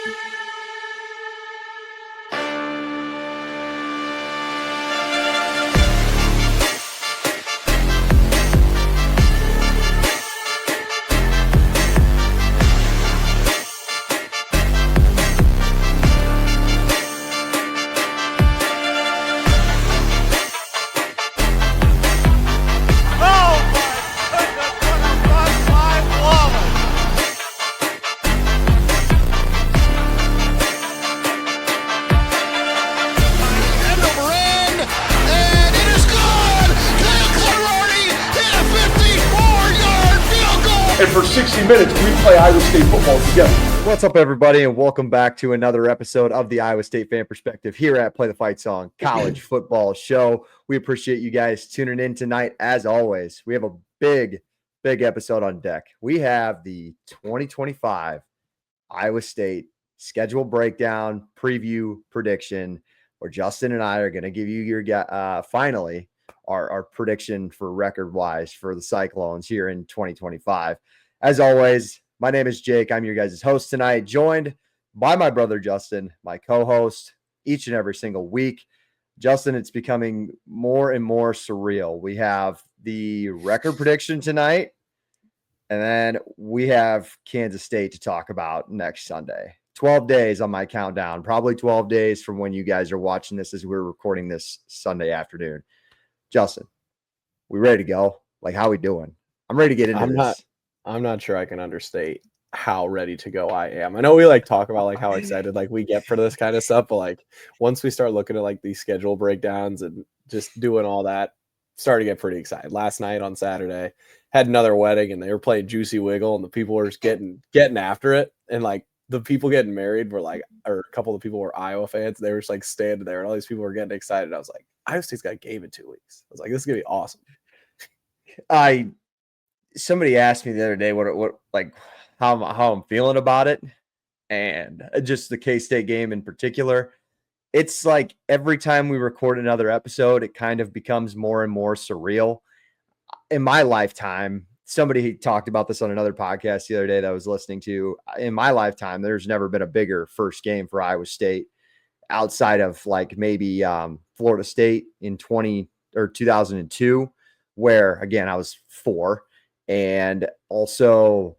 And for 60 minutes, we play Iowa State football together. What's up, everybody, and welcome back to another episode of the Iowa State Fan Perspective here at Play the Fight Song College Football Show. We appreciate you guys tuning in tonight. As always, we have a big episode on deck. We have the 2025 Iowa State schedule breakdown, preview, prediction, where Justin and I are going to give you your finally our prediction for record-wise for the Cyclones here in 2025. As always, my name is Jake. I'm your guys' host tonight, joined by my brother Justin, my co-host each and every single week. Justin, it's becoming more and more surreal. We have the record prediction tonight, and then we have Kansas State to talk about next Sunday. 12 days on my countdown, probably 12 days from when you guys are watching this as we're recording this Sunday afternoon. Justin, we ready to go? Like, how we doing? I'm ready to get into this. I'm not sure I can understate how ready to go I am. I know we talk about how excited we get for this kind of stuff, but once we start looking at these schedule breakdowns and just doing all that, started to get pretty excited. Last night on Saturday, had another wedding and they were playing Juicy Wiggle and the people were just getting after it. And the people getting married were or a couple of people were Iowa fans. They were just standing there and all these people were getting excited. I was like, Iowa State's got a game in 2 weeks. I was like, this is gonna be awesome. Somebody asked me the other day how I'm feeling about it, and just the K-State game in particular. It's like every time we record another episode, it kind of becomes more and more surreal. In my lifetime, somebody talked about this on another podcast the other day that I was listening to. In my lifetime, there's never been a bigger first game for Iowa State outside of maybe Florida State in 2002, where again I was 4, and also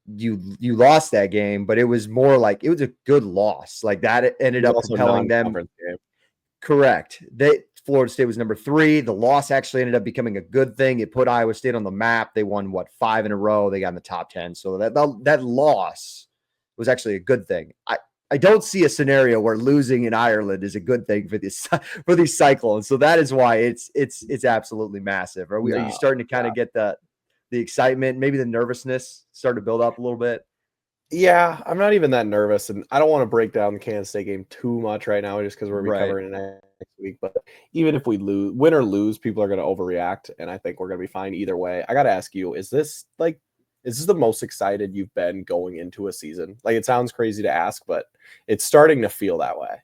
you lost that game, but it was more it was a good loss. That ended up propelling them. Correct. Florida State was number 3. The loss actually ended up becoming a good thing. It put Iowa State on the map. They won 5 in a row. They got in the top 10. So that loss was actually a good thing. I don't see a scenario where losing in Ireland is a good thing for these Cyclones. So that is why it's absolutely massive. Are you starting to kind of get the excitement, maybe the nervousness start to build up a little bit? Yeah, I'm not even that nervous, and I don't want to break down the Kansas State game too much right now just because we're recovering it next week. But even if we win or lose, people are going to overreact, and I think we're going to be fine either way. I got to ask you, is this the most excited you've been going into a season? It sounds crazy to ask, but it's starting to feel that way.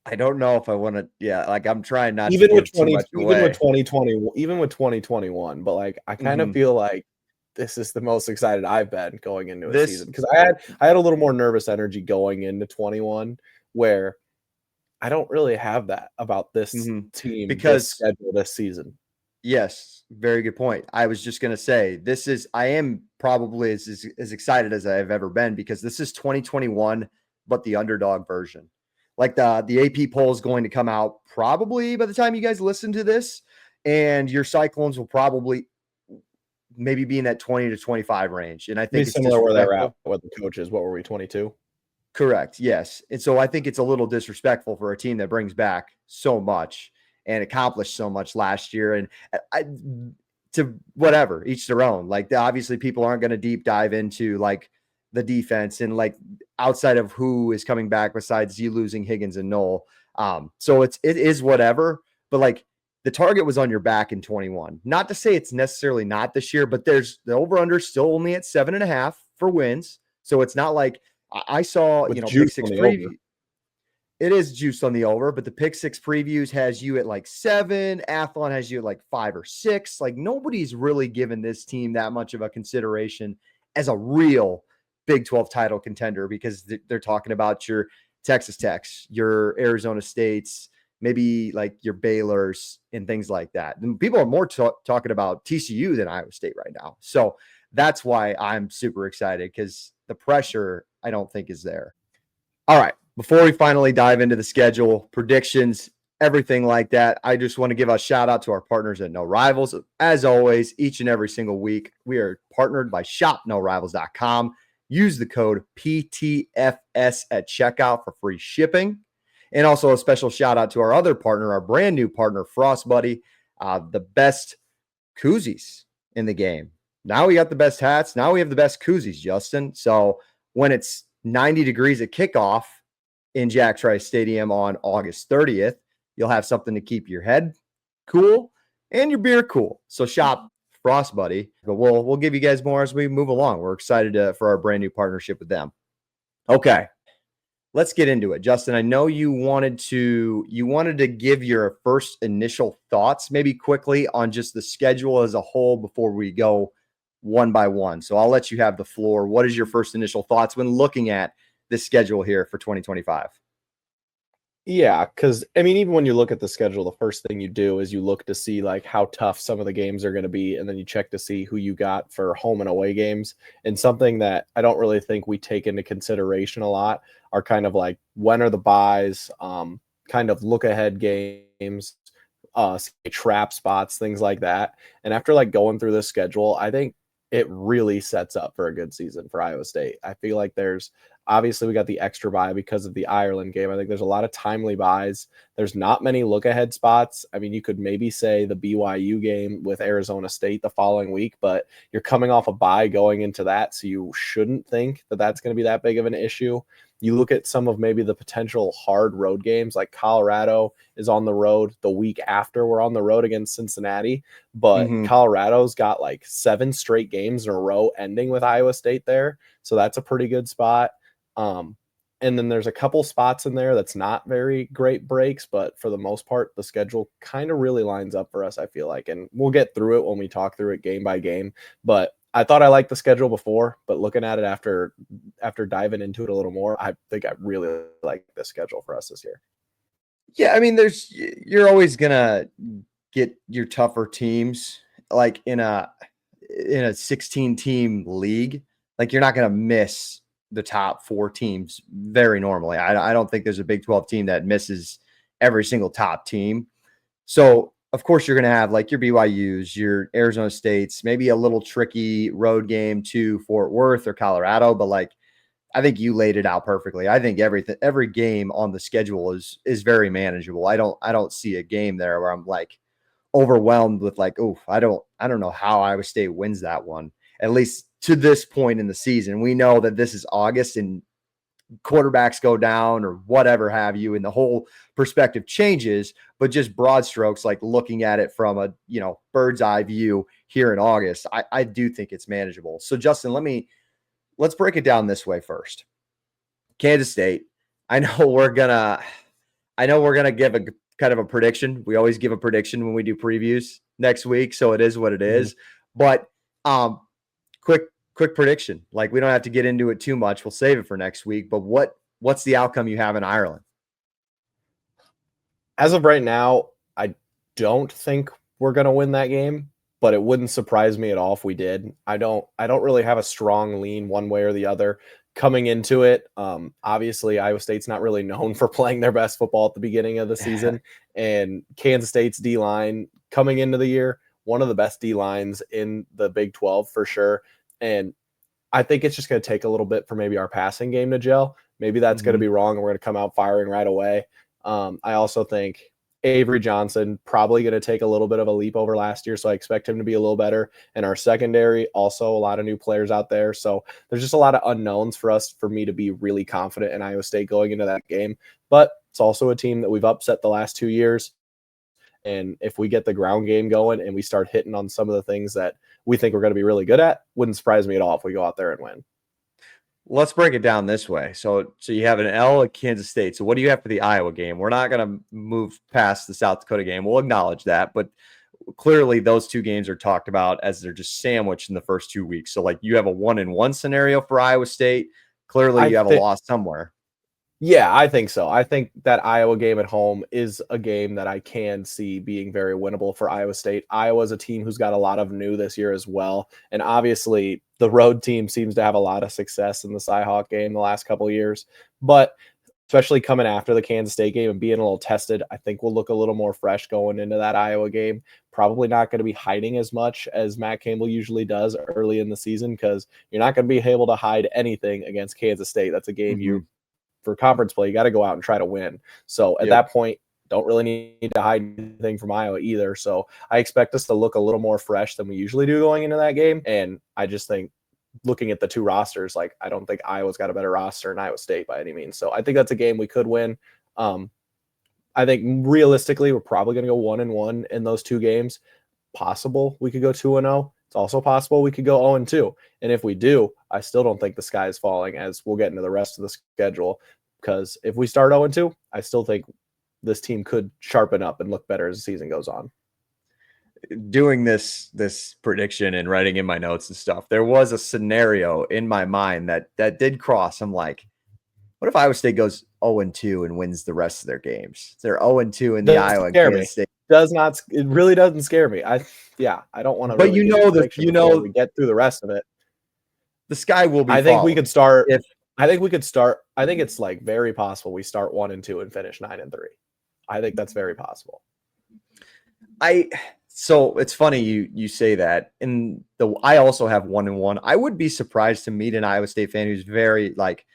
I don't know if I want to. Yeah, I'm trying not even to with give too much away. Even with 2020, even with 2021. But I kind of feel like this is the most excited I've been going into a season, because I had a little more nervous energy going into 21, where I don't really have that about this team because schedule this season. Yes, very good point. I was just going to say, I am probably as excited as I've ever been, because this is 2021, but the underdog version. The AP poll is going to come out probably by the time you guys listen to this, and your Cyclones will probably maybe be in that 20 to 25 range. And I think it's similar where they're at with the coaches. What were we, 22? Correct. Yes. And so I think it's a little disrespectful for a team that brings back so much and accomplished so much last year. And to whatever, each their own. Obviously people aren't going to deep dive into the defense and outside of who is coming back besides you losing Higgins and Knoll. So it is whatever, but the target was on your back in 21. Not to say it's necessarily not this year, but there's the over-under still only at 7.5 for wins. So it's not I saw, Pick 6 preview. It is juiced on the over, but the Pick 6 previews has you at 7. Athlon has you at 5 or 6. Nobody's really given this team that much of a consideration as a real Big 12 title contender, because they're talking about your Texas Techs, your Arizona States, maybe like your Baylors and things like that. And people are more talking about TCU than Iowa State right now. So that's why I'm super excited, because the pressure, I don't think, is there. All right. Before we finally dive into the schedule, predictions, everything like that, I just want to give a shout out to our partners at No Rivals. As always, each and every single week, we are partnered by shopnorivals.com. Use the code PTFS at checkout for free shipping. And also a special shout out to our other partner, our brand new partner, Frost Buddy, the best koozies in the game. Now we got the best hats. Now we have the best koozies, Justin. So when it's 90 degrees at kickoff in Jack Trice Stadium on August 30th, you'll have something to keep your head cool and your beer cool. So shop Frost Buddy, but we'll give you guys more as we move along. We're excited for our brand new partnership with them. Okay, let's get into it. Justin, I know you wanted to give your first initial thoughts, maybe quickly, on just the schedule as a whole before we go one by one. So I'll let you have the floor. What is your first initial thoughts when looking at this schedule here for 2025? Yeah, because I mean, even when you look at the schedule, the first thing you do is you look to see like how tough some of the games are going to be, and then you check to see who you got for home and away games. And something that I don't really think we take into consideration a lot are kind of like, when are the buys, kind of look ahead games, trap spots, things like that. And after like going through this schedule, I think it really sets up for a good season for Iowa State. I feel like obviously we got the extra bye because of the Ireland game. I think there's a lot of timely buys. There's not many look ahead spots. I mean, you could maybe say the BYU game with Arizona State the following week, but you're coming off a bye going into that, so you shouldn't think that that's going to be that big of an issue. You look at some of maybe the potential hard road games, like Colorado is on the road the week after we're on the road against Cincinnati, but Colorado's got like 7 straight games in a row ending with Iowa State there. So that's a pretty good spot. And then there's a couple spots in there that's not very great breaks, but for the most part, the schedule kind of really lines up for us, I feel like. And we'll get through it when we talk through it game by game. But I thought I liked the schedule before, but looking at it after diving into it a little more, I think I really like the schedule for us this year. Yeah, I mean, you're always gonna get your tougher teams, like in a 16 team league. Like, you're not gonna miss the top 4 teams very normally. I don't think there's a Big 12 team that misses every single top team. So of course you're going to have like your BYUs, your Arizona States, maybe a little tricky road game to Fort Worth or Colorado, but like, I think you laid it out perfectly. I think every game on the schedule is very manageable. I don't see a game there where I'm like overwhelmed with like, oh, I don't know how Iowa State wins that one. At least to this point in the season. We know that this is August and quarterbacks go down or whatever have you, and the whole perspective changes, but just broad strokes, like looking at it from a, bird's eye view here in August, I do think it's manageable. So Justin, let's break it down this way first. Kansas State. I know we're gonna give a kind of a prediction. We always give a prediction when we do previews next week, so it is what it is. But quick prediction. Like, we don't have to get into it too much. We'll save it for next week. But what's the outcome you have in Ireland? As of right now, I don't think we're going to win that game, but it wouldn't surprise me at all if we did. I don't really have a strong lean one way or the other coming into it. Obviously, Iowa State's not really known for playing their best football at the beginning of the season, and Kansas State's D-line coming into the year, one of the best D-lines in the Big 12 for sure. And I think it's just going to take a little bit for maybe our passing game to gel. Maybe that's going to be wrong, and we're going to come out firing right away. I also think Avery Johnson probably going to take a little bit of a leap over last year, so I expect him to be a little better. And our secondary, also a lot of new players out there. So there's just a lot of unknowns for me to be really confident in Iowa State going into that game. But it's also a team that we've upset the last 2 years. And if we get the ground game going and we start hitting on some of the things that we think we're going to be really good at, wouldn't surprise me at all if we go out there and win. Let's break it down this way. So you have an L at Kansas State. So what do you have for the Iowa game? We're not going to move past the South Dakota game. We'll acknowledge that. But clearly those two games are talked about as they're just sandwiched in the first 2 weeks. So like you have a 1-1 scenario for Iowa State. Clearly you have a loss somewhere. Yeah, I think so. I think that Iowa game at home is a game that I can see being very winnable for Iowa State. Iowa's a team who's got a lot of new this year as well. And obviously the road team seems to have a lot of success in the Cyhawk game the last couple of years. But especially coming after the Kansas State game and being a little tested, I think we'll look a little more fresh going into that Iowa game. Probably not going to be hiding as much as Matt Campbell usually does early in the season, because you're not going to be able to hide anything against Kansas State. That's a game you for conference play, you got to go out and try to win. So at that point, don't really need to hide anything from Iowa either. So I expect us to look a little more fresh than we usually do going into that game. And I just think, looking at the two rosters, like I don't think Iowa's got a better roster than Iowa State by any means. So I think that's a game we could win. I think realistically, we're probably going to go 1-1 in those two games. Possible we could go 2-0. It's also possible we could go 0-2. And if we do, I still don't think the sky is falling, as we'll get into the rest of the schedule. Because if we start 0-2, I still think this team could sharpen up and look better as the season goes on. Doing this prediction and writing in my notes and stuff, there was a scenario in my mind that did cross. I'm like, what if Iowa State goes 0-2 and wins the rest of their games? They're 0-2 in the Iowa Kansas State. It really doesn't scare me. I don't want to. But really we get through the rest of it. The sky will be. I think we could start. I think it's like very possible we start 1-2 and finish 9-3. I think that's very possible. So it's funny you say that. I also have 1-1. I would be surprised to meet an Iowa State fan who's very like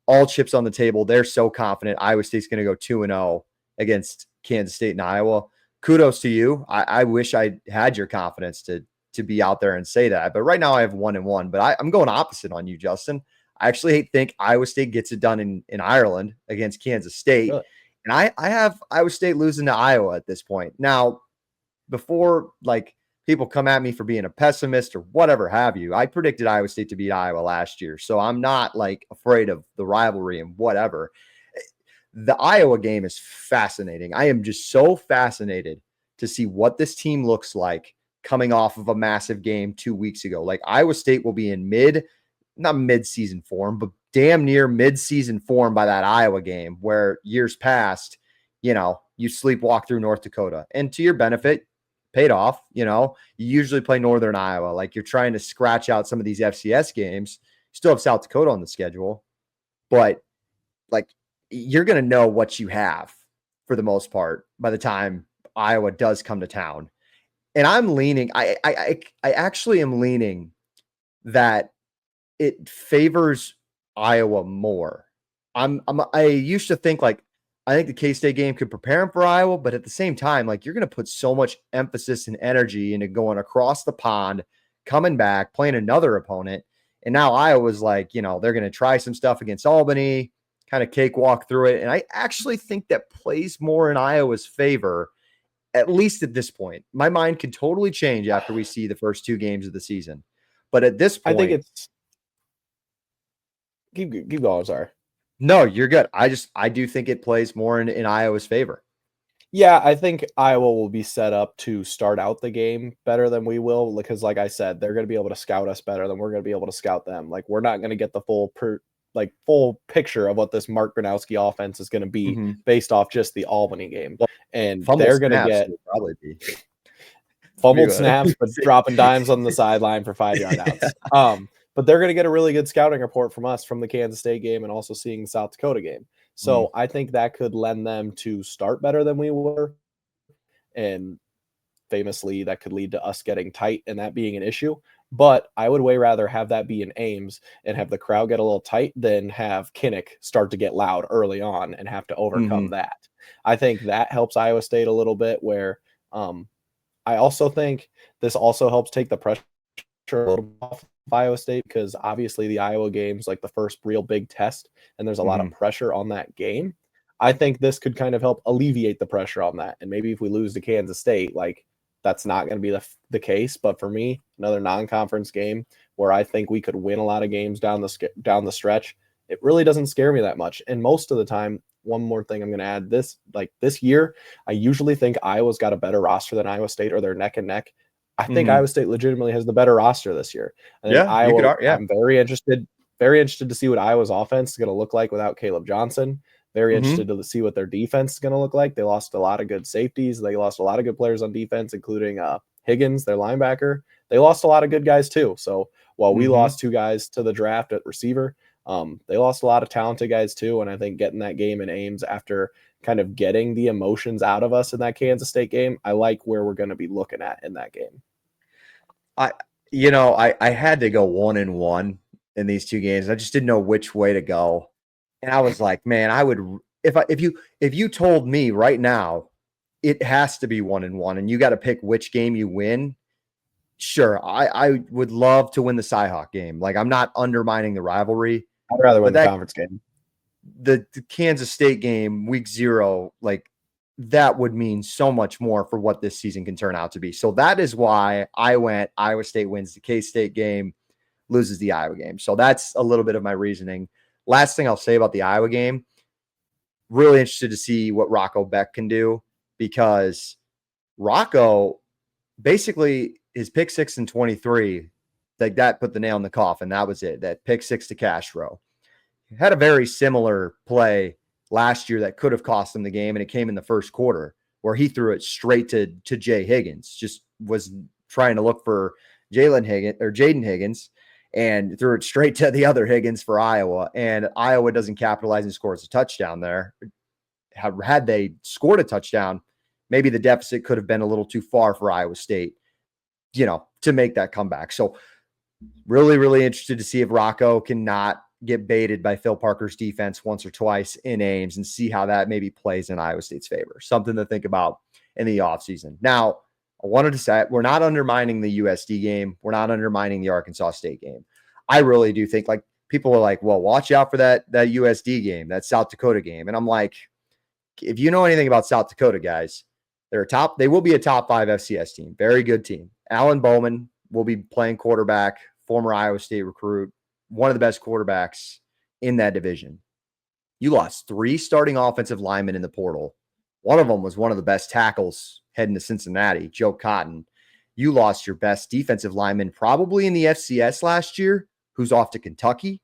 all chips on the table. They're so confident Iowa State's going to go 2-0 against Kansas State and Iowa. Kudos to you. I wish I had your confidence to be out there and say that. But right now I have 1-1. But I'm going opposite on you, Justin. I actually think Iowa State gets it done in Ireland against Kansas State. Really? And I have Iowa State losing to Iowa at this point. Now, before like people come at me for being a pessimist or whatever have you, I predicted Iowa State to beat Iowa last year. So I'm not like afraid of the rivalry and whatever. The Iowa game is fascinating. I am just so fascinated to see what this team looks like coming off of a massive game 2 weeks ago. Like Iowa State will be in not mid-season form, but damn near mid-season form by that Iowa game, where years past, you sleepwalk through North Dakota. And to your benefit, paid off. You usually play Northern Iowa. Like you're trying to scratch out some of these FCS games. You still have South Dakota on the schedule, but like you're going to know what you have for the most part by the time Iowa does come to town. And I'm leaning, I actually am leaning that it favors Iowa more. I used to think like, I think the K-State game could prepare them for Iowa, but at the same time, like you're going to put so much emphasis and energy into going across the pond, coming back, playing another opponent. And now Iowa's like, they're going to try some stuff against Albany, kind of cakewalk through it. And I actually think that plays more in Iowa's favor, at least at this point. My mind could totally change after we see the first two games of the season. But at this point, I think it's keep going. Sorry. No, you're good. I do think it plays more in Iowa's favor. Yeah, I think Iowa will be set up to start out the game better than we will, because like I said, they're going to be able to scout us better than we're going to be able to scout them. Like we're not going to get the full picture of what this Mark Gronowski offense is going to be based off just the Albany game. And they're going to get probably be fumbled snaps, but dropping dimes on the sideline for 5-yard outs. But they're going to get a really good scouting report from us from the Kansas State game and also seeing the South Dakota game. So I think that could lend them to start better than we were. And famously, that could lead to us getting tight and that being an issue. But I would way rather have that be in Ames and have the crowd get a little tight than have Kinnick start to get loud early on and have to overcome that. I think that helps Iowa State a little bit, where I also think this also helps take the pressure a little off Iowa State, because obviously the Iowa game's like the first real big test and there's a lot of pressure on that game. I think this could kind of help alleviate the pressure on that. And maybe if we lose to Kansas State, like that's not going to be the case. But for me, another non-conference game where I think we could win a lot of games down the stretch, it really doesn't scare me that much. And most of the time, one more thing I'm going to add. This year, I usually think Iowa's got a better roster than Iowa State, or they're neck and neck. I think Iowa State legitimately has the better roster this year. I think Iowa. I'm very interested to see what Iowa's offense is going to look like without Caleb Johnson. Very interested to see what their defense is going to look like. They lost a lot of good safeties. They lost a lot of good players on defense, including Higgins, their linebacker. They lost a lot of good guys too. So while we lost 2 guys to the draft at receiver, they lost a lot of talented guys too. And I think getting that game in Ames after kind of getting the emotions out of us in that Kansas State game, I like where we're going to be looking at in that game. I had to go 1-1 in these 2 games. I just didn't know which way to go. And I was like, man, I would if you told me right now it has to be 1-1 and you got to pick which game you win, sure, I would love to win the Cyhawk game. Like, I'm not undermining the rivalry. I'd rather win the conference game. The Kansas State game, week 0, like, that would mean so much more for what this season can turn out to be. So that is why I went Iowa State wins the K-State game, loses the Iowa game. So that's a little bit of my reasoning. Last thing I'll say about the Iowa game, really interested to see what Rocco Beck can do, because Rocco basically his pick 6 in 23, like that put the nail in the coffin. That was it. That pick 6 to Castro. He had a very similar play last year that could have cost him the game, and it came in the first quarter where he threw it straight to Jay Higgins. Just was trying to look for Jaden Higgins, and threw it straight to the other Higgins for Iowa. And Iowa doesn't capitalize and scores a touchdown there. Had they scored a touchdown, maybe the deficit could have been a little too far for Iowa State, to make that comeback. So really, really interested to see if Rocco cannot get baited by Phil Parker's defense once or twice in Ames and see how that maybe plays in Iowa State's favor. Something to think about in the offseason. Now, I wanted to say we're not undermining the USD game. We're not undermining the Arkansas State game. I really do think, like, people are like, well, watch out for that USD game, that South Dakota game. And I'm like, if you know anything about South Dakota, guys, they will be a top 5 FCS team. Very good team. Alan Bowman will be playing quarterback, former Iowa State recruit, one of the best quarterbacks in that division. You lost 3 starting offensive linemen in the portal. One of them was one of the best tackles heading to Cincinnati, Joe Cotton. You lost your best defensive lineman probably in the FCS last year, who's off to Kentucky.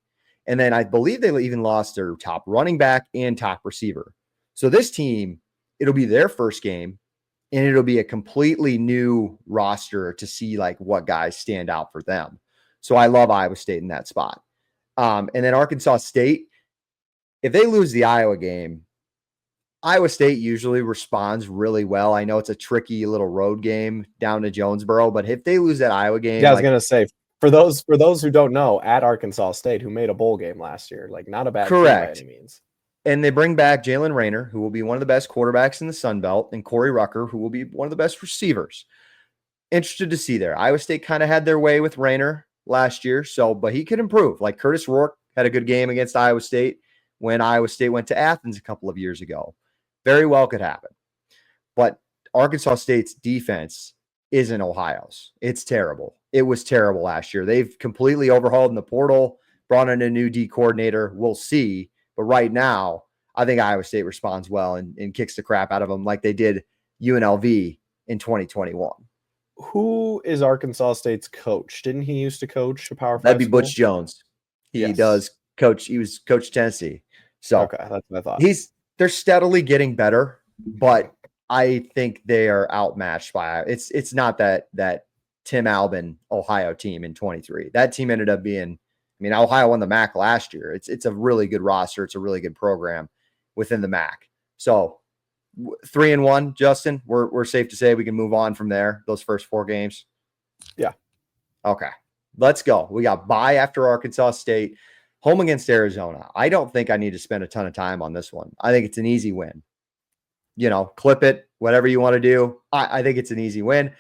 And then I believe they even lost their top running back and top receiver. So this team, it'll be their first game, and it'll be a completely new roster to see, like, what guys stand out for them. So I love Iowa State in that spot. And then Arkansas State, if they lose the Iowa game, Iowa State usually responds really well. I know it's a tricky little road game down to Jonesboro, but if they lose that Iowa game, I was going to say, for those who don't know, at Arkansas State, who made a bowl game last year, like, not a bad team by any means. And they bring back Jalen Rayner, who will be one of the best quarterbacks in the Sun Belt, and Corey Rucker, who will be one of the best receivers. Interested to see there. Iowa State kind of had their way with Rayner last year, but he could improve. Like, Curtis Rourke had a good game against Iowa State when Iowa State went to Athens a couple of years ago. Very well could happen. But Arkansas State's defense isn't Ohio's. It's terrible. It was terrible last year. They've completely overhauled in the portal, brought in a new D coordinator. We'll see. But right now, I think Iowa State responds well and kicks the crap out of them like they did UNLV in 2021. Who is Arkansas State's coach? Didn't he used to coach a Power 5 That'd be school? Butch Jones. He does coach. He was coach Tennessee. So okay, that's what I thought. They're steadily getting better, but I think they are outmatched by it's not that Tim Albin Ohio team in 23. That team ended up being, Ohio won the MAC last year. It's a really good roster. It's a really good program within the MAC. So 3-1, Justin, we're safe to say we can move on from there. Those first 4 games. Yeah. Okay. Let's go. We got bye after Arkansas State, home against Arizona. I don't think I need to spend a ton of time on this one. I think it's an easy win. Clip it, whatever you want to do. I think it's an easy win.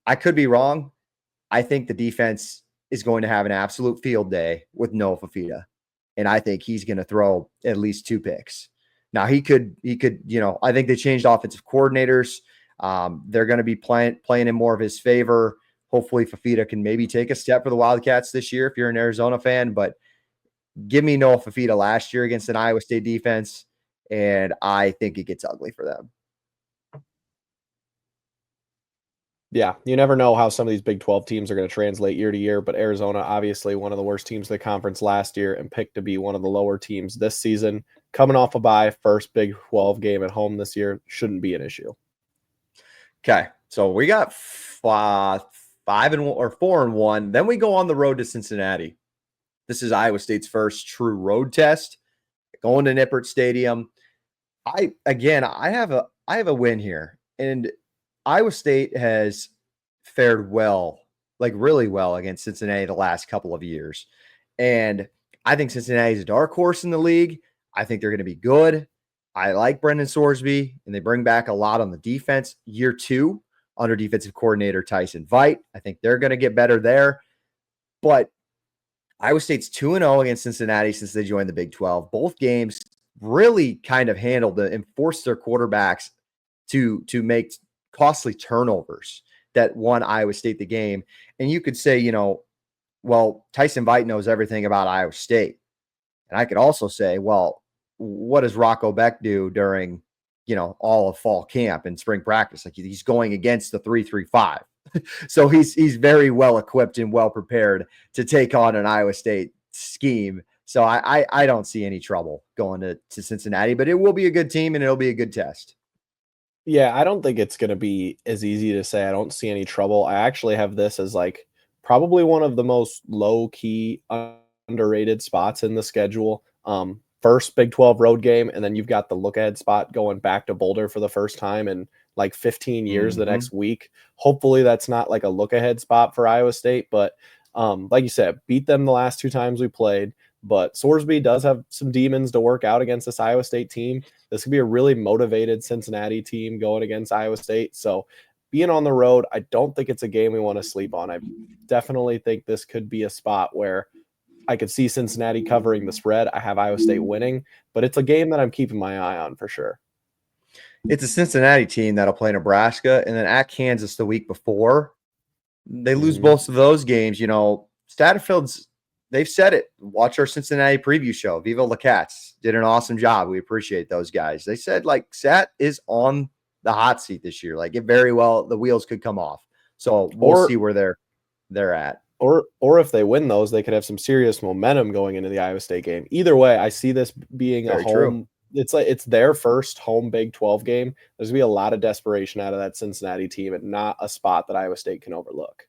I could be wrong. I think the defense is going to have an absolute field day with Noah Fafita. And I think he's going to throw at least 2 picks. Now he could, I think they changed offensive coordinators. They're going to be playing in more of his favor. Hopefully Fafita can maybe take a step for the Wildcats this year if you're an Arizona fan, but give me Noah Fafita last year against an Iowa State defense and I think it gets ugly for them. Yeah, you never know how some of these Big 12 teams are going to translate year to year, but Arizona, obviously one of the worst teams of the conference last year and picked to be one of the lower teams this season. Coming off a bye, first Big 12 game at home this year shouldn't be an issue. Okay, so we got 4-1. Then we go on the road to Cincinnati. This is Iowa State's first true road test, going to Nippert Stadium. I have a win here, and Iowa State has fared well, like really well against Cincinnati the last couple of years. And I think Cincinnati is a dark horse in the league. I think they're going to be good. I like Brendan Sorsby, and they bring back a lot on the defense. Year 2 under defensive coordinator Tyson Veit. I think they're going to get better there. But Iowa State's 2-0 against Cincinnati since they joined the Big 12. Both games really kind of handled and forced their quarterbacks to make costly turnovers that won Iowa State the game. And you could say, well, Tyson Veit knows everything about Iowa State. And I could also say, well, what does Rocco Beck do during, all of fall camp and spring practice? Like he's going against the 3-3-5. So he's very well equipped and well prepared to take on an Iowa State scheme. So I don't see any trouble going to Cincinnati, but it will be a good team and it'll be a good test. Yeah, I don't think it's going to be as easy to say I don't see any trouble. I actually have this as like probably one of the most low-key underrated spots in the schedule. First Big 12 road game, and then you've got the look-ahead spot going back to Boulder for the first time in like 15 years the next week. Hopefully that's not like a look-ahead spot for Iowa State, but like you said, beat them the last 2 times we played. But Sorsby does have some demons to work out against this Iowa State team. This could be a really motivated Cincinnati team going against Iowa State. So being on the road, I don't think it's a game we want to sleep on. I definitely think this could be a spot where I could see Cincinnati covering the spread. I have Iowa State winning, but it's a game that I'm keeping my eye on for sure. It's a Cincinnati team that'll play Nebraska and then at Kansas the week before. They lose both of those games. Satterfield's, they've said it. Watch our Cincinnati preview show. Viva La Cats did an awesome job. We appreciate those guys. They said like Sat is on the hot seat this year. Like it very well, the wheels could come off. So we'll see where they're at. Or if they win those, they could have some serious momentum going into the Iowa State game. Either way, I see this being Very a home. true. It's like it's their first home Big 12 game. There's gonna be a lot of desperation out of that Cincinnati team, and not a spot that Iowa State can overlook.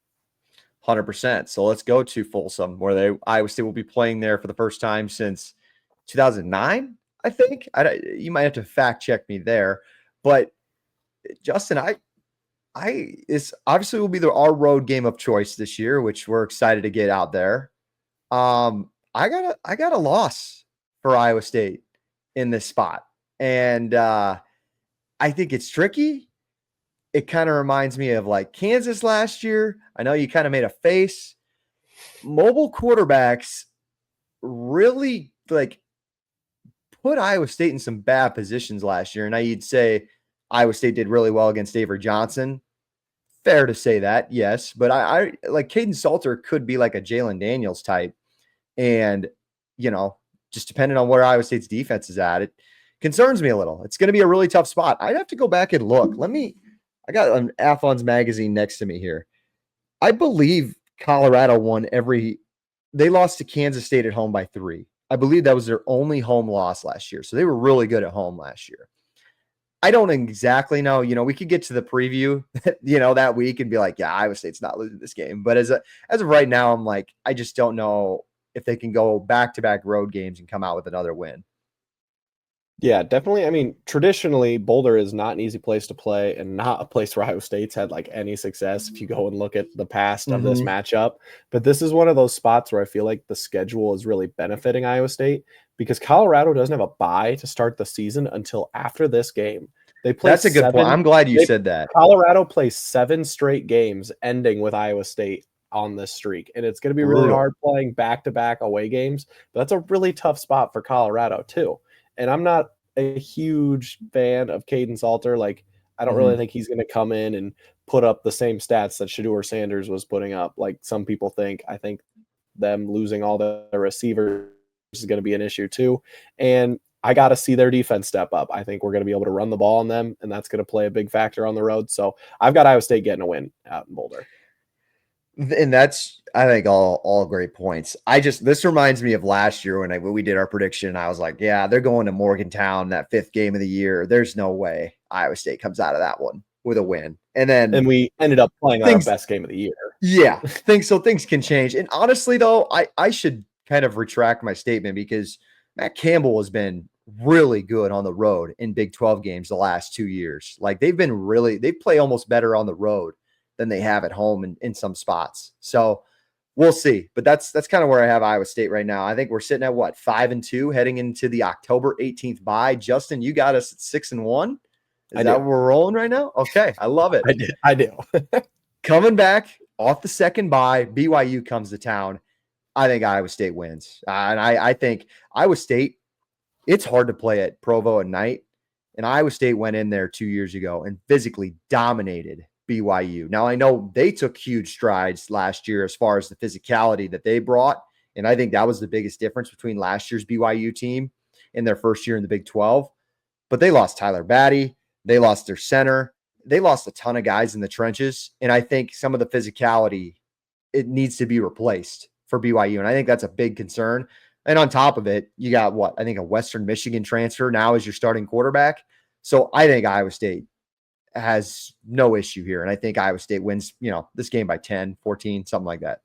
100%. So let's go to Folsom, where Iowa State will be playing there for the first time since 2009. I think you might have to fact check me there, but Justin, this obviously will be our road game of choice this year, which we're excited to get out there. I got a loss for Iowa State in this spot, and I think it's tricky. It kind of reminds me of like Kansas last year. I know you kind of made a face. Mobile quarterbacks really like put Iowa State in some bad positions last year. And you'd say Iowa State did really well against Avery Johnson. Fair to say that, yes. But I like Caden Salter could be like a Jalen Daniels type. And, just depending on where Iowa State's defense is at, it concerns me a little. It's going to be a really tough spot. I'd have to go back and look. I got an Athlon's magazine next to me here. I believe Colorado won they lost to Kansas State at home by 3. I believe that was their only home loss last year. So they were really good at home last year. I don't exactly know. We could get to the preview, that week and be like, yeah, Iowa State's not losing this game. But as of right now, I'm like, I just don't know if they can go back-to-back road games and come out with another win. Yeah, definitely. I mean, traditionally, Boulder is not an easy place to play and not a place where Iowa State's had like any success if you go and look at the past of this matchup. But this is one of those spots where I feel like the schedule is really benefiting Iowa State because Colorado doesn't have a bye to start the season until after this game. They play That's a good point. I'm glad you said that. Colorado plays 7 straight games ending with Iowa State on this streak. And it's going to be really hard playing back-to-back away games. But that's a really tough spot for Colorado too. And I'm not a huge fan of Caden Salter. Like, I don't really think he's going to come in and put up the same stats that Shedeur Sanders was putting up. Like some people think. I think them losing all the receivers is going to be an issue too. And I got to see their defense step up. I think we're going to be able to run the ball on them, and that's going to play a big factor on the road. So I've got Iowa State getting a win out in Boulder. And that's, I think, all great points. This reminds me of last year when we did our prediction. I was like, yeah, they're going to Morgantown, that 5th game of the year. There's no way Iowa State comes out of that one with a win. And we ended up playing our best game of the year. Yeah, things can change. And honestly, though, I should kind of retract my statement because Matt Campbell has been really good on the road in Big 12 games the last 2 years. Like they play almost better on the road than they have at home in some spots. So we'll see. But that's kind of where I have Iowa State right now. I think we're sitting at 5-2 heading into the October 18th bye. Justin, you got us at 6-1. Is that where we're rolling right now? Okay, I love it. I do. Coming back off the second bye, BYU comes to town. I think Iowa State wins. And I think Iowa State, it's hard to play at Provo at night. And Iowa State went in there 2 years ago and physically dominated BYU. Now, I know they took huge strides last year as far as the physicality that they brought. And I think that was the biggest difference between last year's BYU team in their first year in the Big 12. But they lost Tyler Batty. They lost their center. They lost a ton of guys in the trenches. And I think some of the physicality, it needs to be replaced for BYU. And I think that's a big concern. And on top of it, you got I think a Western Michigan transfer now as your starting quarterback. So I think Iowa State has no issue here. And I think Iowa State wins, this game by 10, 14, something like that.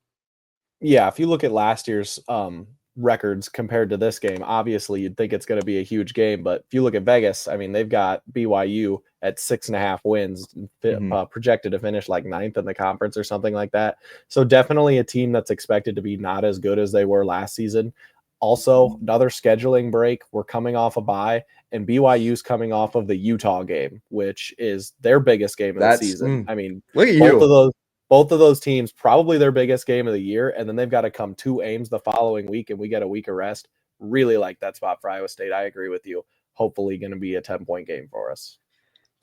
Yeah. If you look at last year's records compared to this game, obviously you'd think it's going to be a huge game, but if you look at Vegas, I mean, they've got BYU at 6.5 wins, projected to finish like 9th in the conference or something like that. So definitely a team that's expected to be not as good as they were last season. Also, another scheduling break. We're coming off a bye, and BYU's coming off of the Utah game, which is their biggest game of the season. I mean, look at you. Both of those teams, probably their biggest game of the year, and then they've got to come to Ames the following week, and we get a week of rest. Really like that spot for Iowa State. I agree with you. Hopefully going to be a 10-point game for us.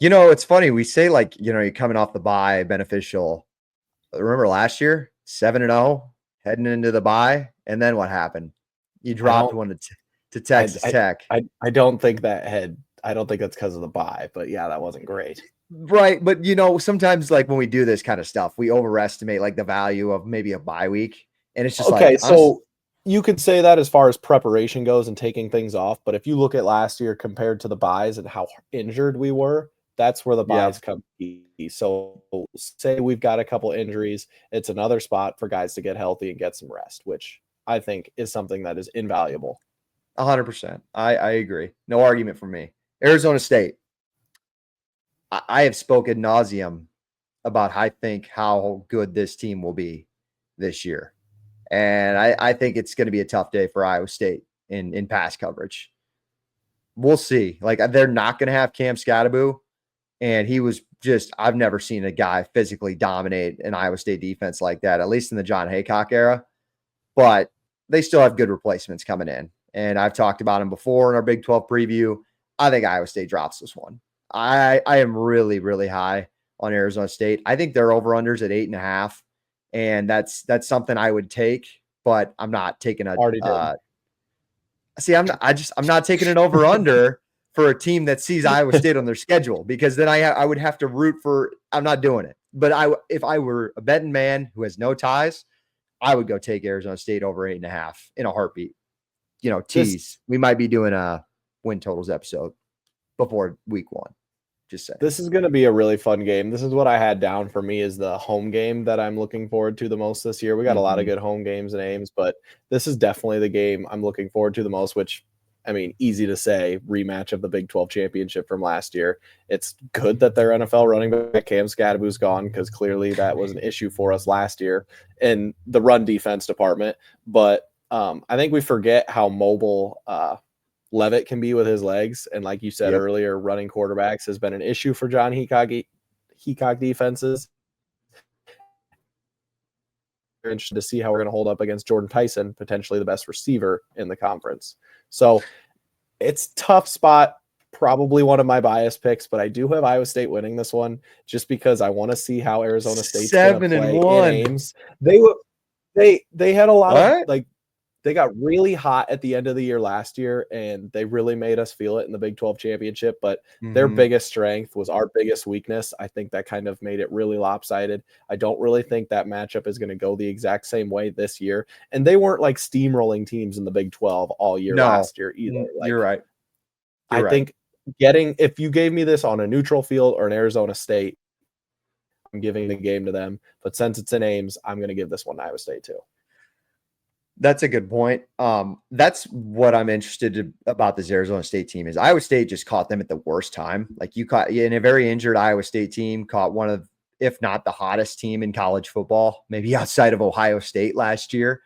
It's funny. We say, you're coming off the bye, beneficial. Remember last year, 7-0, heading into the bye, and then what happened? You dropped one to Texas Tech. I don't think that's because of the bye, but yeah, that wasn't great. Right. But, sometimes when we do this kind of stuff, we overestimate the value of maybe a bye week. And it's just okay. So you could say that as far as preparation goes and taking things off. But if you look at last year compared to the buys and how injured we were, that's where the buys come. So say we've got a couple injuries. It's another spot for guys to get healthy and get some rest, which I think is something that is invaluable. 100%. I agree. No argument from me. Arizona State. I have spoken nauseum about I think how good this team will be this year. And I think it's going to be a tough day for Iowa State in pass coverage. We'll see. They're not going to have Cam Scatterbo. And he was I've never seen a guy physically dominate an Iowa State defense like that, at least in the John Haycock era. But they still have good replacements coming in. And I've talked about them before in our Big 12 preview. I think Iowa State drops this one. I am really, really high on Arizona State. I think their over-unders at 8.5. And that's something I would take, but I'm not taking I'm not taking an over-under for a team that sees Iowa State on their schedule, because then I would have to root for. I'm not doing it. But if I were a betting man who has no ties, I would go take Arizona State over 8.5 in a heartbeat. Tease. We might be doing a win totals episode before week 1. Just saying. This is going to be a really fun game. This is what I had down for me is the home game that I'm looking forward to the most this year. We got a lot of good home games in Ames, but this is definitely the game I'm looking forward to the most, which, I mean, easy to say, rematch of the Big 12 championship from last year. It's good that their NFL running back Cam Scatterbo's gone, because clearly that was an issue for us last year in the run defense department. But I think we forget how mobile Levitt can be with his legs. And like you said earlier, running quarterbacks has been an issue for John Haycock defenses. We're interested to see how we're going to hold up against Jordan Tyson, potentially the best receiver in the conference. So it's tough spot, probably one of my bias picks, but I do have Iowa State winning this one just because I want to see how Arizona State's going to play in Ames. They had a lot of they got really hot at the end of the year last year, and they really made us feel it in the Big 12 championship. But their biggest strength was our biggest weakness. I think that kind of made it really lopsided. I don't really think that matchup is going to go the exact same way this year. And they weren't like steamrolling teams in the Big 12 all year last year either. Like, you're right. I think if you gave me this on a neutral field or an Arizona State, I'm giving the game to them. But since it's in Ames, I'm going to give this one to Iowa State too. That's a good point. That's what I'm interested about this Arizona State team is Iowa State just caught them at the worst time. Like you caught in a very injured Iowa State team, caught one of, if not the hottest team in college football, maybe outside of Ohio State last year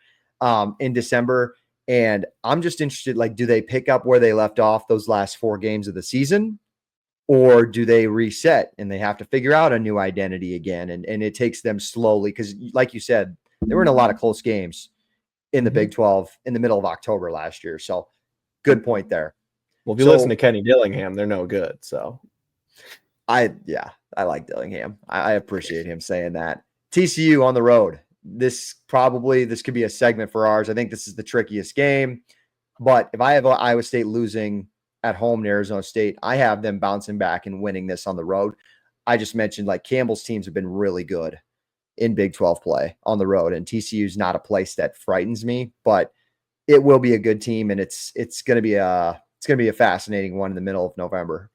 in December. And I'm just interested, like, do they pick up where they left off those last 4 games of the season? Or do they reset and they have to figure out a new identity again? And it takes them slowly because, like you said, they were in a lot of close games in the Big 12 in the middle of October last year. So good point there. Well, if you listen to Kenny Dillingham, they're no good. So I like Dillingham. I appreciate him saying that. TCU on the road. This could be a segment for ours. I think this is the trickiest game. But if I have Iowa State losing at home to Arizona State, I have them bouncing back and winning this on the road. I just mentioned like Campbell's teams have been really good in Big 12 play on the road, and TCU is not a place that frightens me, but it will be a good team, and it's going to be a fascinating one in the middle of November.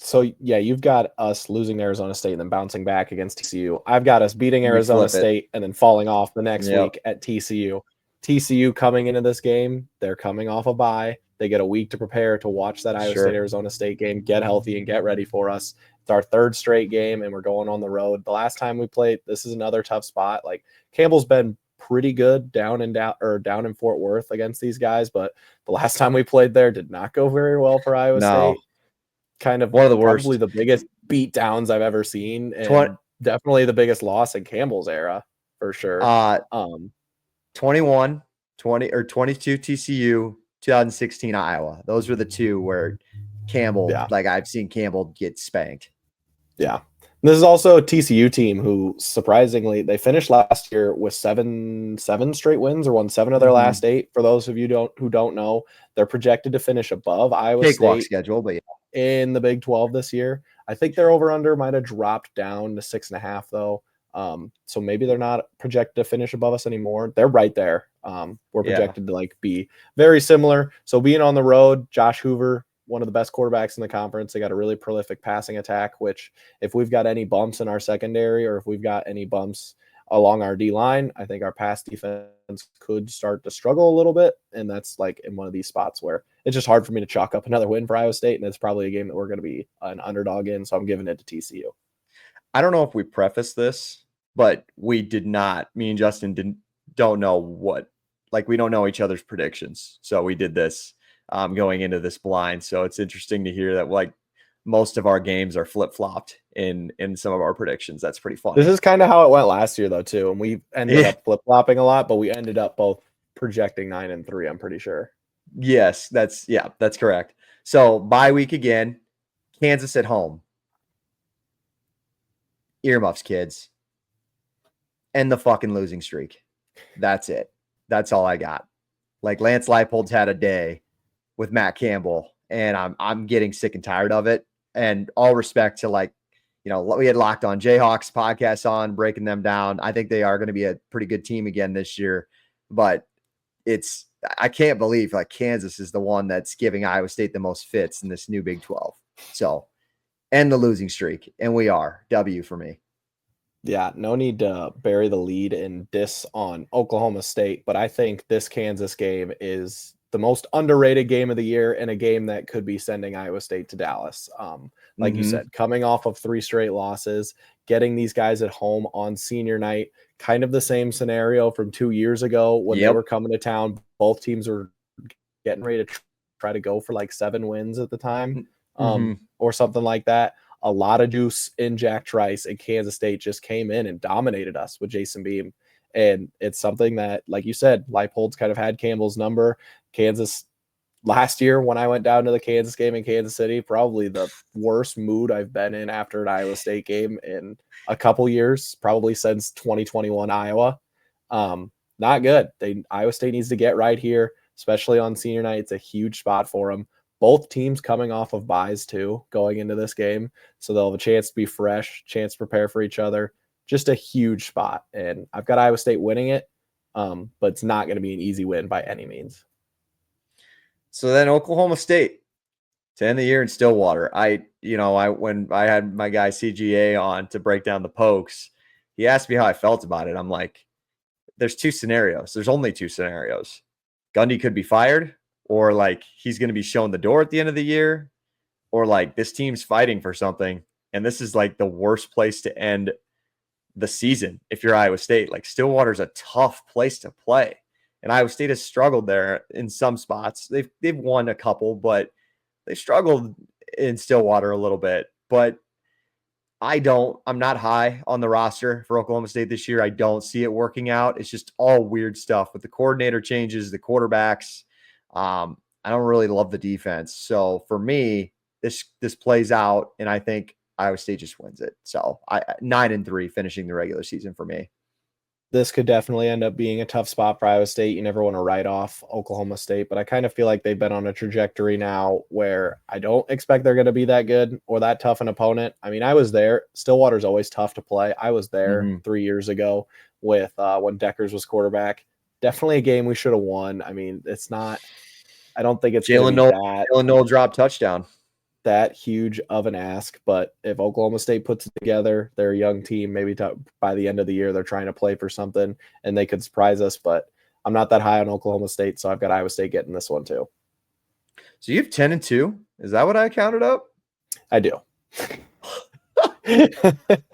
So yeah, you've got us losing Arizona State and then bouncing back against TCU. I've got us beating Arizona State and then falling off the next week at TCU. TCU coming into this game, they're coming off a bye. They get a week to prepare to watch that Iowa State Arizona State game, get healthy and get ready for us. It's our 3rd straight game and we're going on the road. The last time we played, this is another tough spot. Like Campbell's been pretty good down in Fort Worth against these guys, but the last time we played there did not go very well for Iowa State. Kind of one of the worst, probably the biggest beat downs I've ever seen, and definitely the biggest loss in Campbell's era for sure. 21, 20 or 22 TCU, 2016 Iowa. Those were the 2 where Campbell, like I've seen Campbell get spanked. Yeah. This is also a TCU team who surprisingly they finished last year with seven straight wins or won 7 of their last 8. For those of you who don't know, they're projected to finish above Iowa State schedule, but in the Big 12 this year. I think their over under might have dropped down to 6.5 though. So maybe they're not projected to finish above us anymore. They're right there. We're projected to like be very similar. So being on the road, Josh Hoover, one of the best quarterbacks in the conference. They got a really prolific passing attack, which if we've got any bumps in our secondary or if we've got any bumps along our D line, I think our pass defense could start to struggle a little bit. And that's like in one of these spots where it's just hard for me to chalk up another win for Iowa State. And it's probably a game that we're going to be an underdog in. So I'm giving it to TCU. I don't know if we prefaced this, but we did not. Me and Justin don't know what, like we don't know each other's predictions. So we did this going into this blind. So it's interesting to hear that like most of our games are flip-flopped in some of our predictions. That's pretty fun. This is kind of how it went last year though, too. And we ended up flip-flopping a lot, but we ended up both projecting 9-3, I'm pretty sure. Yes, that's correct. So bye week again, Kansas at home. Earmuffs, kids. And the fucking losing streak. That's it. That's all I got. Like Lance Leipold's had a day with Matt Campbell, and I'm getting sick and tired of it. And all respect to like, you know, we had Locked On Jayhawks podcast on, breaking them down. I think they are going to be a pretty good team again this year, but I can't believe like Kansas is the one that's giving Iowa State the most fits in this new Big 12. So, and the losing streak, and we are W for me. Yeah, no need to bury the lead and diss on Oklahoma State, but I think this Kansas game is the most underrated game of the year and a game that could be sending Iowa State to Dallas. Like you said, coming off of 3 straight losses, getting these guys at home on senior night, kind of the same scenario from 2 years ago when they were coming to town. Both teams were getting ready to try to go for like 7 wins at the time or something like that. A lot of juice in Jack Trice, and Kansas State just came in and dominated us with Jason Beam. And it's something that, like you said, Leipold's kind of had Campbell's number. Kansas last year when I went down to the Kansas game in Kansas City, probably the worst mood I've been in after an Iowa State game in a couple years, probably since 2021 Iowa. not good. Iowa State needs to get right here, especially on senior night. It's a huge spot for them. Both teams coming off of byes too, going into this game. So they'll have a chance to be fresh, chance to prepare for each other. Just a huge spot. And I've got Iowa State winning it, but it's not going to be an easy win by any means. So then Oklahoma State to end the year in Stillwater. When I had my guy CGA on to break down the Pokes, he asked me how I felt about it. I'm like, there's two scenarios. There's only two scenarios. Gundy could be fired, or like he's going to be shown the door at the end of the year, or like this team's fighting for something. And this is like the worst place to end the season if you're Iowa State. Like Stillwater's a tough place to play. And Iowa State has struggled there in some spots. They've won a couple, but they struggled in Stillwater a little bit. But I'm not high on the roster for Oklahoma State this year. I don't see it working out. It's just all weird stuff with the coordinator changes, the quarterbacks. I don't really love the defense. So for me, this plays out, and I think Iowa State just wins it. So 9-3 finishing the regular season for me. This could definitely end up being a tough spot for Iowa State. You never want to write off Oklahoma State, but I kind of feel like they've been on a trajectory now where I don't expect they're going to be that good or that tough an opponent. I mean, I was there. Stillwater's always tough to play. I was there 3 years ago with when Deckers was quarterback. Definitely a game we should have won. I mean, it's not – I don't think it's going to be Jalen Noel dropped touchdown. That huge of an ask, but if Oklahoma State puts it together, they're a young team. Maybe by the end of the year, they're trying to play for something and they could surprise us. But I'm not that high on Oklahoma State, so I've got Iowa State getting this one too. So you have 10-2. Is that what I counted up? I do.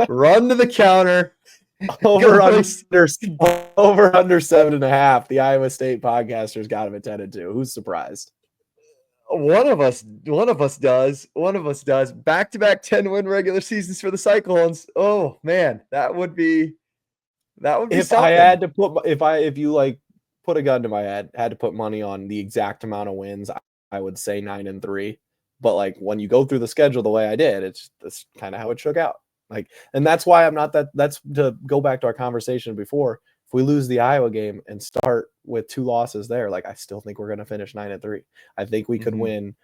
Run to the counter. Over under 7.5. The Iowa State podcasters got him at 10-2. Who's surprised? One of us does. Back-to-back 10-win regular seasons for the Cyclones. Oh man, that would be if something. I had to put if you like put a gun to my head, had to put money on the exact amount of wins, I would say 9-3. But like when you go through the schedule the way I did, that's kind of how it shook out. Like, and that's why I'm not that's to go back to our conversation before. If we lose the Iowa game and start with 2 losses there, like I still think we're going to finish 9-3. I think we could win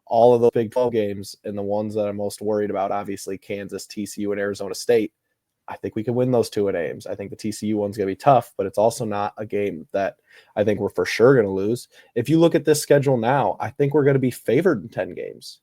all of those Big 12 games, and the ones that I'm most worried about, obviously Kansas, TCU, and Arizona State. I think we can win those 2 at Ames. I think the TCU one's going to be tough, but it's also not a game that I think we're for sure going to lose. If you look at this schedule now, I think we're going to be favored in 10 games.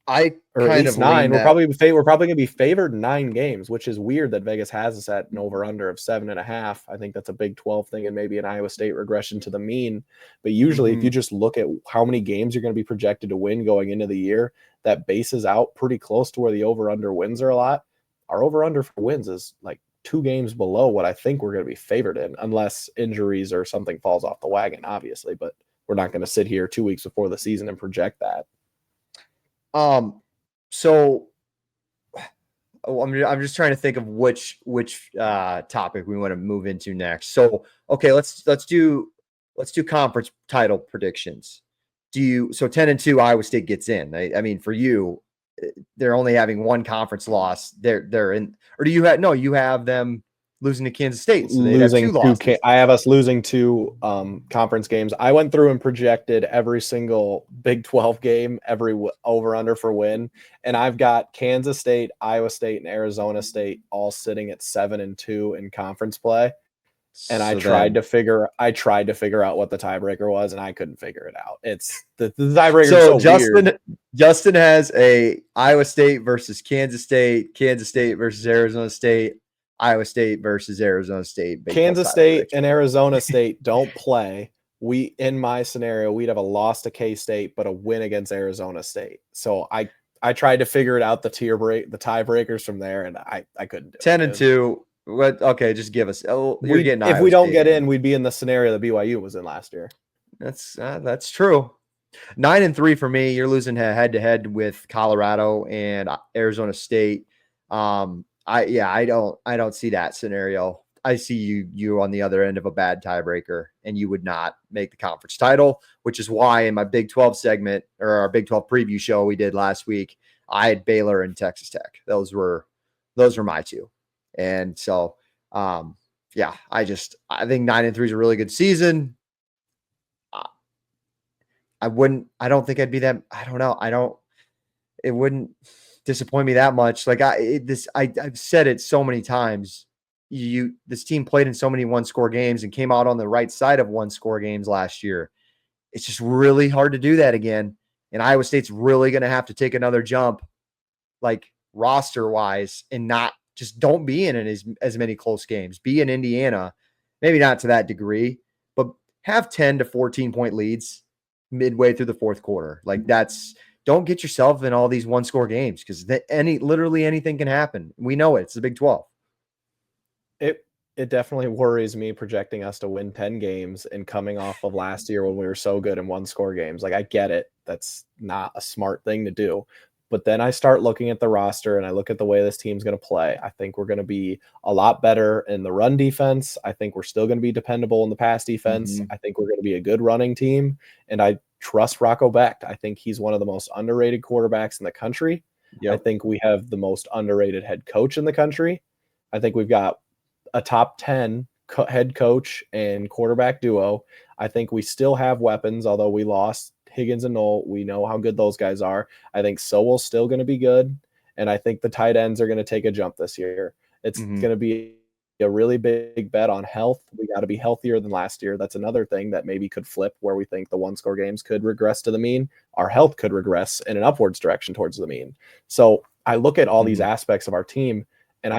Or at least 9. We're probably going to be favored in 9 games, which is weird that Vegas has us at an over-under of 7.5. I think that's a Big 12 thing and maybe an Iowa State regression to the mean. But usually if you just look at how many games you're going to be projected to win going into the year, that bases out pretty close to where the over-under wins are a lot. Our over-under for wins is like 2 games below what I think we're going to be favored in, unless injuries or something falls off the wagon, obviously. But we're not going to sit here 2 weeks before the season and project that. So I'm just trying to think of which topic we want to move into next. So, okay, let's do conference title predictions. So 10-2 Iowa State gets in. I mean, for you, they're only having 1 conference loss. They're in, or do you have them losing to Kansas State? So they'd have 2 losses. I have us losing 2 conference games. I went through and projected every single Big 12 game, every over-under for win, and I've got Kansas State, Iowa State, and Arizona State all sitting at 7-2 in conference play. And I tried to figure out what the tiebreaker was, and I couldn't figure it out. It's the tiebreaker. So Justin has a Iowa State versus Kansas State versus Arizona State, Iowa State versus Arizona State. Kansas State and Arizona State don't play. In my scenario, we'd have a loss to K-State, but a win against Arizona State. So I tried to figure it out, the tiebreakers from there, and I couldn't do 10-2. What? Okay, just give us. Oh, you're getting if we don't get in, we'd be in the scenario that BYU was in last year. That's true. 9-3 for me. You're losing head to head with Colorado and Arizona State. I don't see that scenario. I see you on the other end of a bad tiebreaker, and you would not make the conference title, which is why in my Big 12 segment, or our Big 12 preview show we did last week, I had Baylor and Texas Tech. Those were my 2. And so yeah, I think 9-3 is a really good season. I don't think I'd be that. I don't know. It wouldn't disappoint me that much. Like I've said it so many times. This team played in so many one-score games and came out on the right side of one-score games last year. It's just really hard to do that again. And Iowa State's really going to have to take another jump, like roster-wise, and not just don't be in as many close games. Be in Indiana, maybe not to that degree, but have 10 to 14-point leads midway through the fourth quarter. Like don't get yourself in all these one-score games because literally anything can happen. We know it. It's the Big 12. It definitely worries me projecting us to win 10 games and coming off of last year when we were so good in one-score games. Like, I get it. That's not a smart thing to do. But then I start looking at the roster and I look at the way this team's going to play. I think we're going to be a lot better in the run defense. I think we're still going to be dependable in the pass defense. I think we're going to be a good running team. And I trust Rocco Becht. I think he's one of the most underrated quarterbacks in the country. Yep. I think we have the most underrated head coach in the country. I think we've got a top 10 head coach and quarterback duo. I think we still have weapons, although we lost Higgins and Knoll. We know how good those guys are. I think Sowell's still going to be good. And I think the tight ends are going to take a jump this year. It's going to be a really big bet on health. We got to be healthier than last year. That's another thing that maybe could flip where we think the one-score games could regress to the mean. Our health could regress in an upwards direction towards the mean. So I look at all these aspects of our team, and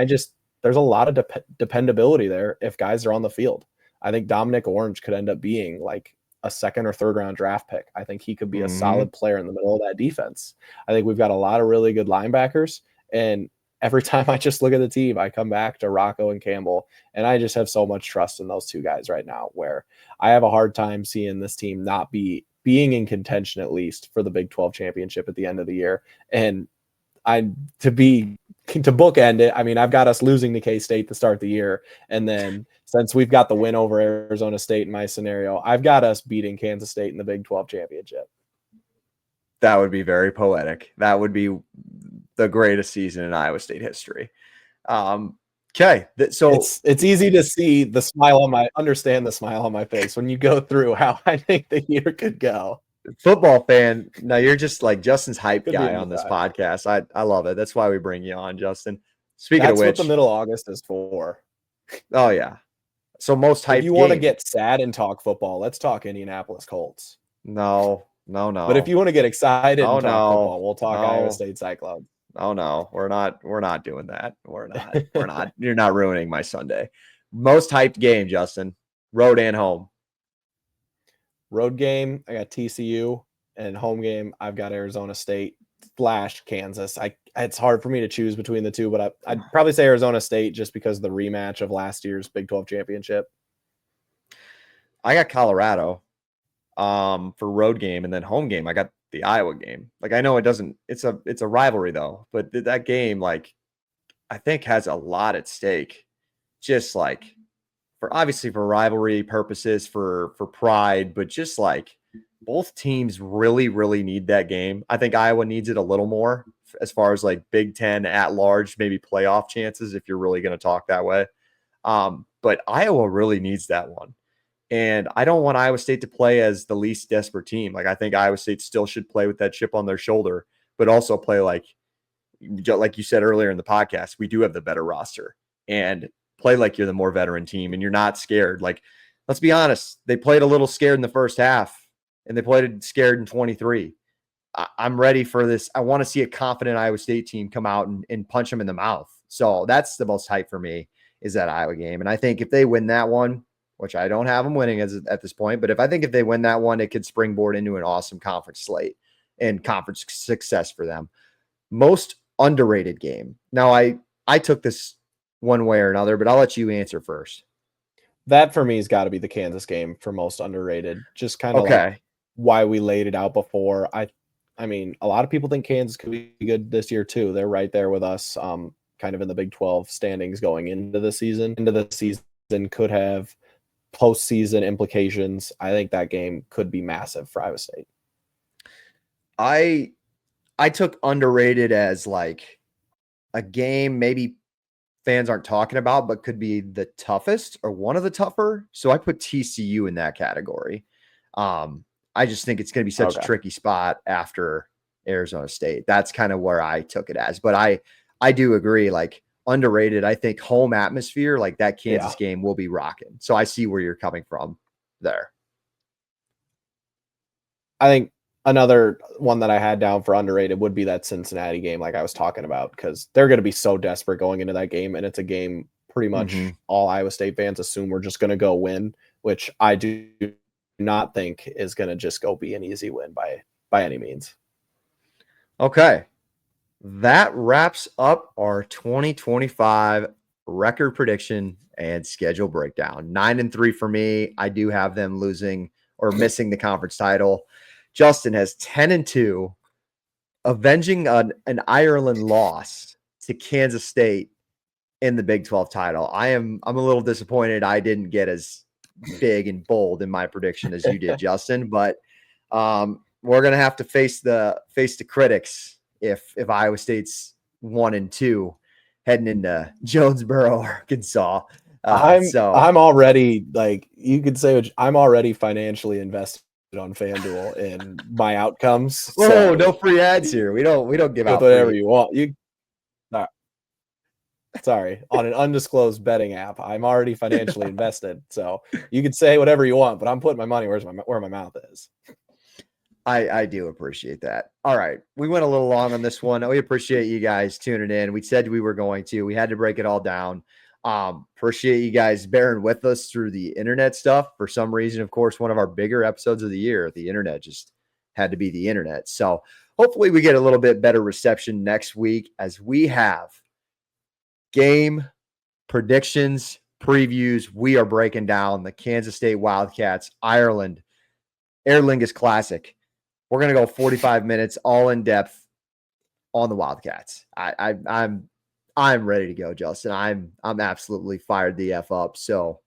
there's a lot of dependability there if guys are on the field. I think Dominic Orange could end up being like a second or third round draft pick. I think he could be a solid player in the middle of that defense. I think we've got a lot of really good linebackers. And every time I just look at the team, I come back to Rocco and Campbell. And I just have so much trust in those two guys right now, where I have a hard time seeing this team not being in contention, at least for the Big 12 championship at the end of the year. And to bookend it, I mean, I've got us losing to K-State to start the year. And then since we've got the win over Arizona State in my scenario, I've got us beating Kansas State in the Big 12 championship. That would be very poetic. That would be the greatest season in Iowa State history. Okay. So it's easy to see understand the smile on my face when you go through how I think the year could go. Football fan, now you're just like Justin's hype guy on this podcast. I love it. That's why we bring you on, Justin. Speaking of which, that's what the middle of August is for. Oh yeah. So most hype. If you want to get sad and talk football, let's talk Indianapolis Colts. No. But if you want to get excited and talk football, we'll talk Iowa State Cyclones. Oh no, we're not doing that. We're not. You're not ruining my Sunday. Most hyped game, Justin. Road and home. Road game, I got TCU, and home game, I've got Arizona State / Kansas. It's hard for me to choose between the two, but I'd probably say Arizona State just because of the rematch of last year's Big 12 championship. I got Colorado for road game, and then home game, I got the Iowa game. Like, I know it's a rivalry though, but that game, like, I think has a lot at stake. Just like obviously for rivalry purposes, for pride, but just like both teams really, really need that game. I think Iowa needs it a little more as far as like Big Ten at large, maybe playoff chances, if you're really going to talk that way. But Iowa really needs that one. And I don't want Iowa State to play as the least desperate team. Like, I think Iowa State still should play with that chip on their shoulder, but also play like you said earlier in the podcast, we do have the better roster, and play like you're the more veteran team and you're not scared. Like, let's be honest, they played a little scared in the first half and they played scared in 23. I'm ready for this. I want to see a confident Iowa State team come out and punch them in the mouth. So that's the most hype for me, is that Iowa game. And I think if they win that one, which I don't have them winning at this point, but if they win that one, it could springboard into an awesome conference slate and conference success for them. Most underrated game. Now, I took this one way or another, but I'll let you answer first. That for me has got to be the Kansas game for most underrated. Just kind of like why we laid it out before. I mean, a lot of people think Kansas could be good this year too. They're right there with us, kind of in the Big 12 standings going into the season. Could have postseason implications. I think that game could be massive for Iowa State. I took underrated as like a game maybe fans aren't talking about, but could be the toughest or one of the tougher. So I put TCU in that category. I just think it's going to be such a tricky spot after Arizona State. That's kind of where I took it as. But I do agree, like underrated. I think home atmosphere, like that Kansas game will be rocking. So I see where you're coming from there. I think another one that I had down for underrated would be that Cincinnati game, like I was talking about, because they're going to be so desperate going into that game. And it's a game pretty much all Iowa State fans assume we're just going to go win, which I do not think is going to just go be an easy win by any means. Okay. That wraps up our 2025 record prediction and schedule breakdown. 9-3 for me. I do have them losing or missing the conference title. Justin has 10-2, avenging an Ireland loss to Kansas State in the Big 12 title. I'm a little disappointed I didn't get as big and bold in my prediction as you did, Justin, but we're gonna have to face the critics if Iowa State's 1-2 heading into Jonesboro, Arkansas. I'm already, like, you could say I'm already financially invested on FanDuel in my outcomes. Oh, no free ads here. We don't give out whatever free. you want. Sorry, on an undisclosed betting app. I'm already financially invested, so you can say whatever you want, but I'm putting my money where my mouth is. I do appreciate that. All right, we went a little long on this one. We appreciate you guys tuning in. We said we were going to. We had to break it all down. Appreciate you guys bearing with us through the internet stuff. For some reason, of course, one of our bigger episodes of the year, the internet just had to be the internet. So hopefully we get a little bit better reception next week as we have game predictions, previews. We are breaking down the Kansas State Wildcats, Ireland, Aer Lingus Classic. We're going to go 45 minutes, all in depth on the Wildcats. I'm ready to go, Justin. I'm absolutely fired the F up. So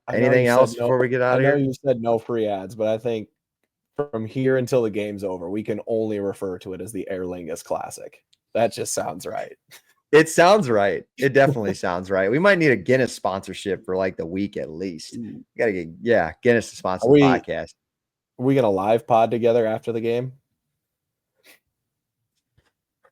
anything else before we get out of here? I know you said no free ads, but I think from here until the game's over, we can only refer to it as the Aer Lingus Classic. That just sounds right. It sounds right. It definitely sounds right. We might need a Guinness sponsorship for like the week at least. We got to get Guinness to sponsor the podcast. Are we going to live pod together after the game?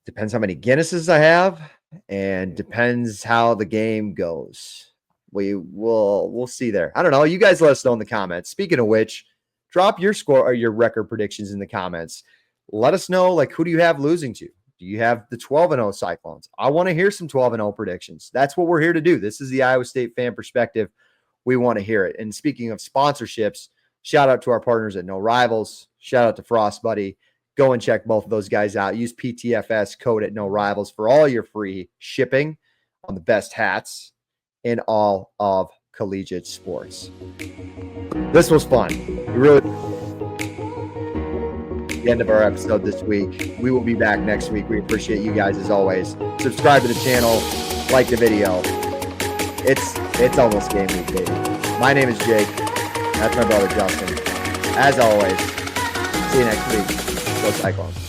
Depends how many Guinnesses I have, and depends how the game goes. We'll see there. I don't know. You guys let us know in the comments. Speaking of which, drop your score or your record predictions in the comments. Let us know, like, who do you have losing to? Do you have the 12-0 Cyclones? I want to hear some 12-0 predictions. That's what we're here to do. This is the Iowa State fan perspective. We want to hear it. And speaking of sponsorships, shout out to our partners at No Rivals. Shout out to Frost Buddy. Go and check both of those guys out. Use PTFS code at No Rivals for all your free shipping on the best hats in all of collegiate sports. This was fun. The end of our episode this week. We will be back next week. We appreciate you guys as always. Subscribe to the channel, like the video. It's almost game week, baby. My name is Jake. That's my brother Justin. As always, see you next week. Go Cyclones.